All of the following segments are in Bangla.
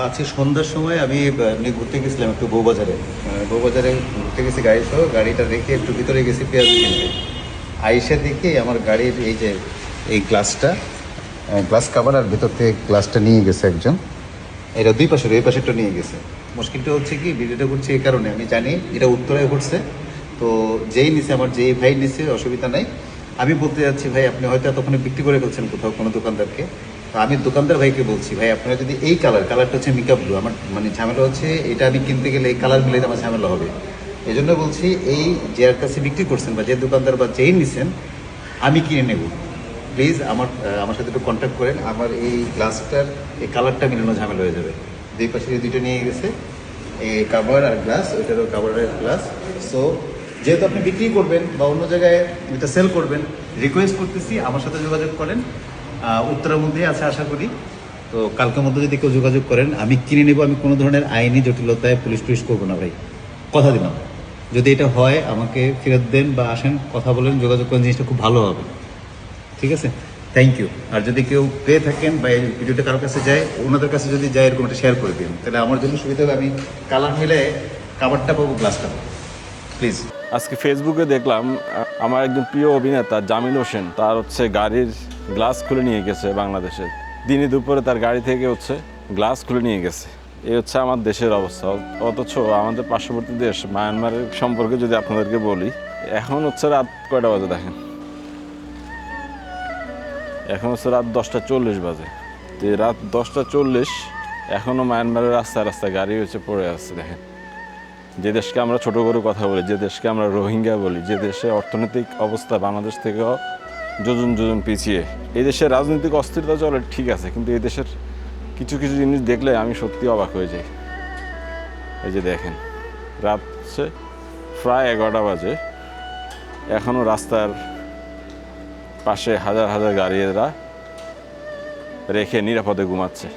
আজকে সন্ধ্যার সময় আমি এমনি ঘুরতে গেছিলাম একটু বউবাজারে। বউবাজারে ঘুরতে গেছি গাড়ি সহ, গাড়িটা রেখে একটু ভিতরে গেছি পেঁয়াজ কিনতে। আইসা দেখি আমার গাড়ির এই যে এই গ্লাসটা, গ্লাস কাভার আর ভেতর থেকে গ্লাসটা নিয়ে গেছে একজন। এটা দুই পাশের, এই পাশেরটা নিয়ে গেছে। মুশকিলটা হচ্ছে কি, ভিডিওটা করছি এই কারণে, আমি জানি এটা উত্তরায় ঘটছে। তো যেই নিছে, আমার যেই ভাই নিছে অসুবিধা নাই। আমি বলতে যাচ্ছি, ভাই আপনি হয়তো এতক্ষণে বিক্রি করে ফেলছেন কোথাও কোনো দোকানদারকে। তো আমি দোকানদার ভাইকে বলছি, ভাই আপনারা যদি এই কালারটা হচ্ছে মিকা ব্লু, আমার মানে ঝামেলা হচ্ছে এটা আমি কিনতে গেলে এই কালার মিলে আমার ঝামেলা হবে। এই জন্য বলছি, এই যার কাছে বিক্রি করছেন বা যে দোকানদার বা যেই নিছেন, আমি কিনে নেব। প্লিজ আমার সাথে একটু কন্ট্যাক্ট করেন। আমার এই গ্লাসটার এই কালারটা মিলানো ঝামেলা হয়ে যাবে। দুই পাশে এই দুটো নিয়ে গেছে, এই কাভার আর গ্লাস, ওইটারও কাভার আর গ্লাস। সো যেহেতু আপনি বিক্রি করবেন বা অন্য জায়গায় এটা সেল করবেন, রিকোয়েস্ট করতেছি আমার সাথে যোগাযোগ করেন। উত্তরের মধ্যেই আছে আশা করি। তো কালকের মধ্যে যদি কেউ যোগাযোগ করেন, আমি কিনে নেব। আমি কোনো ধরনের আইনি জটিলতায় পুলিশ টুলিশ করবো না ভাই, কথা দিলাম। যদি এটা হয় আমাকে ফেরত দেন বা আসেন, কথা বলেন, যোগাযোগ করেন, জিনিসটা খুব ভালো হবে। ঠিক আছে, থ্যাংক ইউ। আর যদি কেউ পেয়ে থাকেন বা এই ভিডিওটা কারোর কাছে যায়, ওনাদের কাছে যদি যায়, এরকম একটা শেয়ার করে দিন, তাহলে আমার জন্য সুবিধা হবে। আমি কালার মিলে কাভারটা পাবো, গ্লাসটা পাবো। প্লিজ। আজকে ফেসবুকে দেখলাম আমার একজন প্রিয় অভিনেতা জামিল হোসেন তার গাড়ির গ্লাস খুলে নিয়ে গেছে বাংলাদেশে। দিনে দুপুরে তার গাড়ি থেকে গ্লাস খুলে নিয়ে গেছে। এই আমার দেশের অবস্থা। অথচ আমাদের পার্শ্ববর্তী দেশ মায়ানমারের সম্পর্কে যদি আপনাদেরকে বলি, এখন রাত কয়টা বাজে দেখেন, এখন রাত 10:40 বাজে। তো রাত 10:40 এখনও মায়ানমারের রাস্তায় রাস্তায় গাড়ি পড়ে আছে। দেখেন, যে দেশকে আমরা ছোট করে কথা বলি, যে দেশকে আমরা রোহিঙ্গা বলি, যে দেশে অর্থনৈতিক অবস্থা বাংলাদেশ থেকেও যোজন যোজন পিছিয়ে, এই দেশের রাজনৈতিক অস্থিরতা চলে ঠিক আছে, কিন্তু এই দেশের কিছু কিছু জিনিস দেখলে আমি সত্যি অবাক হয়ে যাই। এই যে দেখেন, রাত প্রায় 11টা বাজে, এখনও রাস্তার পাশে হাজার হাজার গাড়িরা রেখে নিরাপদে ঘুমাচ্ছে।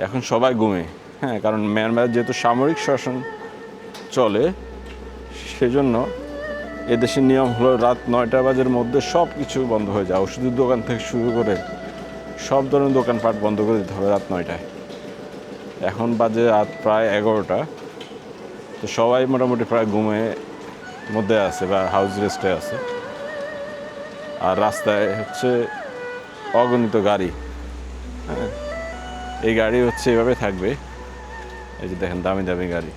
এখন সবাই ঘুমে, হ্যাঁ, কারণ মায়ানমারের যেহেতু সামরিক শাসন চলে, সেজন্য এদেশের নিয়ম হলো রাত 9টা বাজের মধ্যে সব কিছু বন্ধ হয়ে যায়। ওষুধের দোকান থেকে শুরু করে সব ধরনের দোকানপাট বন্ধ করে দিতে হবে রাত 9টায়। এখন বাজে রাত প্রায় 11টা। তো সবাই মোটামুটি প্রায় ঘুমে মধ্যে আছে বা হাউস রেস্টে আছে। আর রাস্তায় অগণিত গাড়ি, হ্যাঁ, এই গাড়ি এভাবে থাকবে। এই যে দেখেন, দামি দামি গাড়ি,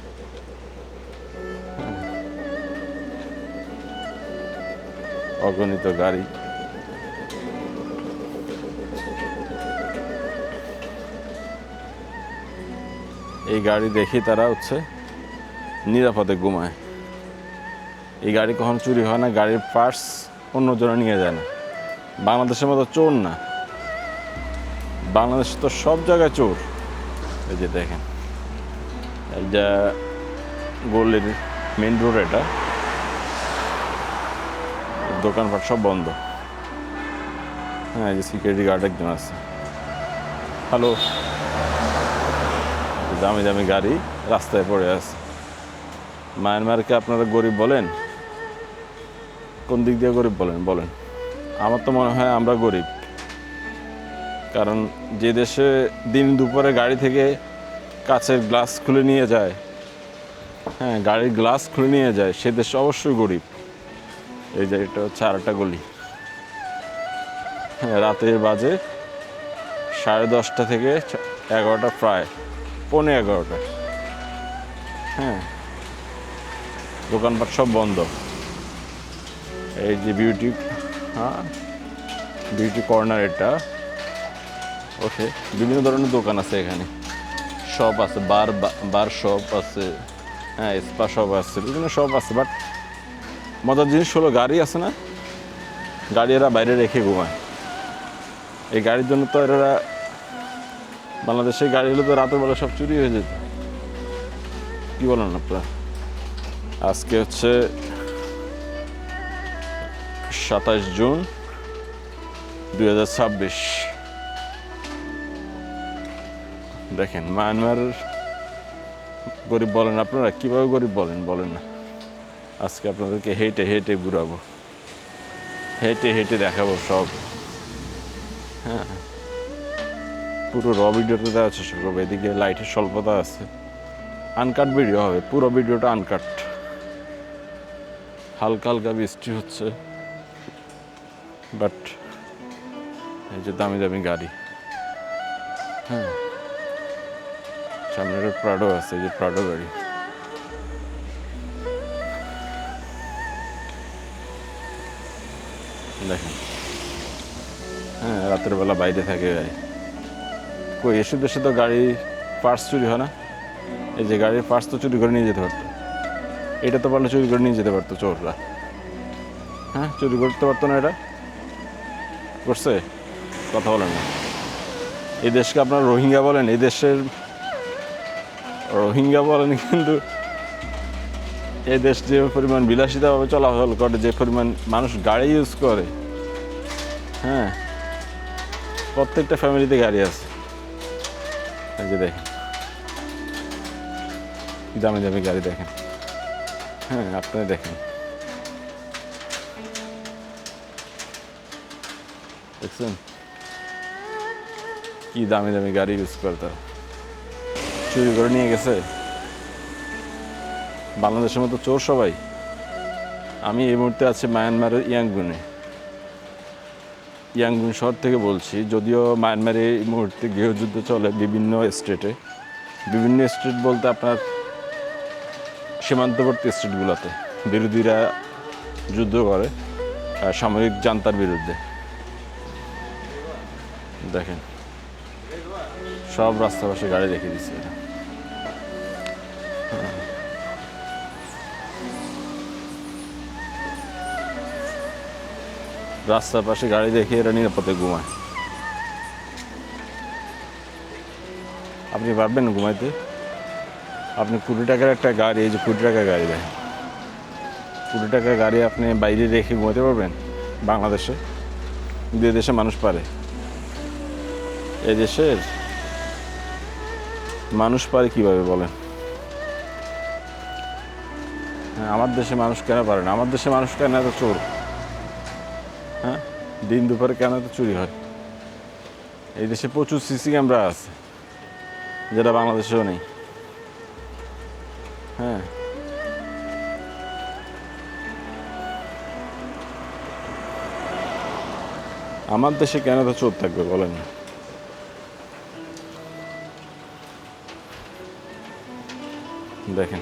অগণিত গাড়ি। এই গাড়ি দেখি তারা নিরাপদে ঘুমায়। এই গাড়ি কখনো চুরি হয় না, গাড়ির পার্টস অন্যজনে নিয়ে যায় না। বাংলাদেশের মতো চোর না, বাংলাদেশে তো সব জায়গায় চোর। এই যে দেখেন, এইটা গলির মেন রোড, এটা দোকানপাট সব বন্ধ। হ্যাঁ, এই যে সিকিউরিটি গার্ড একজন আছে। হ্যালো, দামি দামি গাড়ি রাস্তায় পড়ে আছে। মায়ানমারকে আপনারা গরিব বলেন? কোন দিক দিয়ে গরিব বলেন? আমার তো মনে হয় আমরা গরিব, কারণ যে দেশে দিন দুপুরে গাড়ি থেকে কাচের গ্লাস খুলে নিয়ে যায়, হ্যাঁ, গাড়ির গ্লাস খুলে নিয়ে যায়, সে দেশ অবশ্যই গরিব। এই যে এটা আরেকটা গলি। হ্যাঁ, রাতের বাজে 10:30 থেকে 11টা, প্রায় 11:15। হ্যাঁ, দোকানপাট সব বন্ধ। এই যে বিউটি কর্নার, এটা ওকে, বিভিন্ন ধরনের দোকান আছে এখানে, শপ আছে, বার শপ আছে, হ্যাঁ, স্পা শপ আছে, বিভিন্ন শপ আছে। বাট মজার জিনিস হলো, গাড়ি আছে না, গাড়ি এরা বাইরে রেখে ঘুমায়। এই গাড়ির জন্য তো এরা, বাংলাদেশের গাড়ি হলে তো রাতের বেলা সব চুরি হয়ে যেত। কি বলেন আপনারা? আজকে 27 জুন 2026। দেখেন, মায়ানমার গরিব বলেন আপনারা, কীভাবে গরিব বলেন না। আজকে আপনাদেরকে হেঁটে হেঁটে ঘুরাবো, হেঁটে হেঁটে দেখাবো সব। হ্যাঁ, পুরো র ভিডিওটা দেওয়ার চেষ্টা করবো। এদিকে লাইটের স্বল্পতা আছে, আনকাট ভিডিও হবে, পুরো ভিডিওটা আনকাট। হালকা হালকা বৃষ্টি হচ্ছে, বাট এই যে দামি দামি গাড়ি, হ্যাঁ সামনে প্রাডো আছে, এই যে প্রাডো গাড়ি। দেখেন, হ্যাঁ রাতের বেলা বাইরে থাকে গাড়ি। কই এসব দেশে তো গাড়ি পার্টস চুরি হয় না। এই যে গাড়ির পার্টস তো চুরি করে নিয়ে যেতে পারতো, এটা তো পারলে চুরি করে নিয়ে যেতে পারতো চোররা। হ্যাঁ চুরি করতে পারতো না, এটা করছে? কথা বলেন না। এই দেশকে আপনার রোহিঙ্গা বলেন, এই দেশের রোহিঙ্গা বলেন, কিন্তু এই দেশ যে পরিমাণ বিলাসিতাভাবে চলাচল করে, যে পরিমাণ মানুষ গাড়ি ইউজ করে, হ্যাঁ প্রত্যেকটা ফ্যামিলিতে গাড়ি আছে। এই যে দেখেন কি দামি দামি গাড়ি দেখেন, হ্যাঁ আপনারা দেখেন, দেখছেন কি দামি দামি গাড়ি ইউজ করে তারা। চুরি করে নিয়ে গেছে। বাংলাদেশের মতো চোর সবাই। আমি এই মুহূর্তে আছি মায়ানমারের ইয়াঙ্গুনে, ইয়াঙ্গুন শহর থেকে বলছি। যদিও মায়ানমারে এই মুহূর্তে গৃহযুদ্ধ চলে বিভিন্ন স্টেটে, বিভিন্ন স্টেট বলতে আপনার সীমান্তবর্তী স্টেটগুলোতে বিরোধীরা যুদ্ধ করে সামরিক জান্তার বিরুদ্ধে। দেখেন সব রাস্তার পাশে গাড়ি রেখে দিচ্ছে এরা। রাস্তার পাশে গাড়ি রেখে এরা নিরাপদে ঘুমায়। আপনি পারবেন ঘুমাইতে? আপনি 20 টাকার একটা গাড়ি, এই যে 20 টাকার গাড়ি দেখেন, 20 টাকার গাড়ি আপনি বাইরে রেখে ঘুমাতে পারবেন বাংলাদেশে? যে দেশে মানুষ পারে, এই দেশের মানুষ পারে কীভাবে বলেন? হ্যাঁ আমার দেশে মানুষ কেন পারে না? আমার দেশে মানুষ কেন এত চোর? হ্যাঁ দিন দুপুরে কেন এত চুরি হয়? এই দেশে প্রচুর সিসি ক্যামেরা আছে, যেটা বাংলাদেশেও নেই। হ্যাঁ আমার দেশে কেন তো চোর থাকবে বলেন না? দেখেন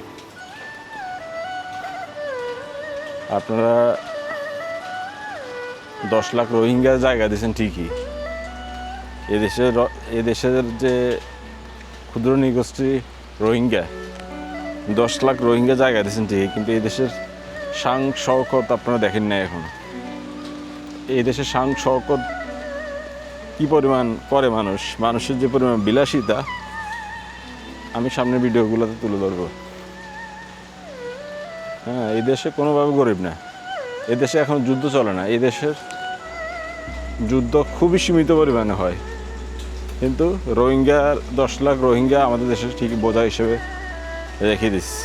আপনারা 10 লাখ রোহিঙ্গা জায়গা দিয়েছেন ঠিকই, এদেশের যে ক্ষুদ্র নৃগোষ্ঠী রোহিঙ্গা 10 লাখ রোহিঙ্গা জায়গা দিয়েছেন ঠিকই, কিন্তু এই দেশের শান শওকত আপনারা দেখেন না এখন। এই দেশের শান শওকত কী পরিমাণ করে মানুষের যে পরিমাণ বিলাসিতা, আমি সামনের ভিডিওগুলোতে তুলে ধরবো। হ্যাঁ এই দেশে কোনোভাবে গরিব না। এই দেশে এখন যুদ্ধ চলে না, এই দেশের যুদ্ধ খুবই সীমিত পরিমাণে হয়, কিন্তু রোহিঙ্গা 10 লাখ রোহিঙ্গা আমাদের দেশের ঠিক বোঝা হিসেবে রেখে দিচ্ছে।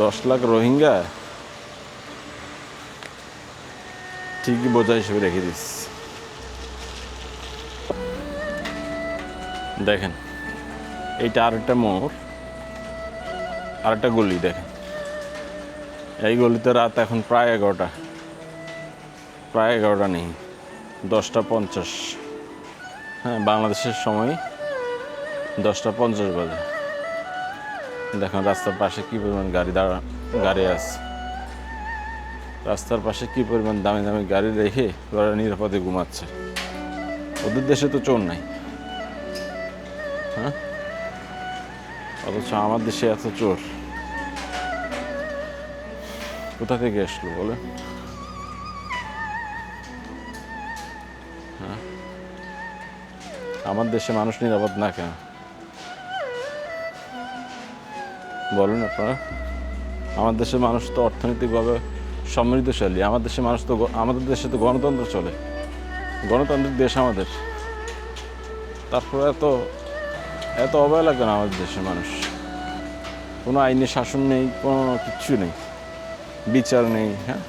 10 লাখ রোহিঙ্গা ঠিকই বোঝা হিসেবে রেখে দিচ্ছে। দেখেন এইটা আরেকটা মোড়, আরেকটা গলি। দেখেন এই গলিতে রাত এখন প্রায় 11টা, প্রায় 11টা নেই, 10টা 50। হ্যাঁ বাংলাদেশের সময় 10টা 50 বাজে। দেখেন রাস্তার পাশে কী পরিমাণ গাড়ি আছে, রাস্তার পাশে কী পরিমাণ দামি দামি গাড়ি রেখে ওরা নিরাপদে ঘুমাচ্ছে। ওদের দেশে তো চোর নাই, হ্যাঁ অথচ আমার দেশে এত চোর কোথা থেকে আসলো বলে? হ্যাঁ আমার দেশে মানুষ নিরাপদ না কেন বলেন আপনারা? আমার দেশের মানুষ তো অর্থনৈতিকভাবে সমৃদ্ধশালী, আমাদের দেশে তো গণতন্ত্র চলে, গণতান্ত্রিক দেশ আমাদের। তারপরে এত অবহেলা কেন আমাদের দেশের মানুষ? কোনো আইনি শাসন নেই, কোনো কিচ্ছু নেই, বিচার নেই। হ্যাঁ,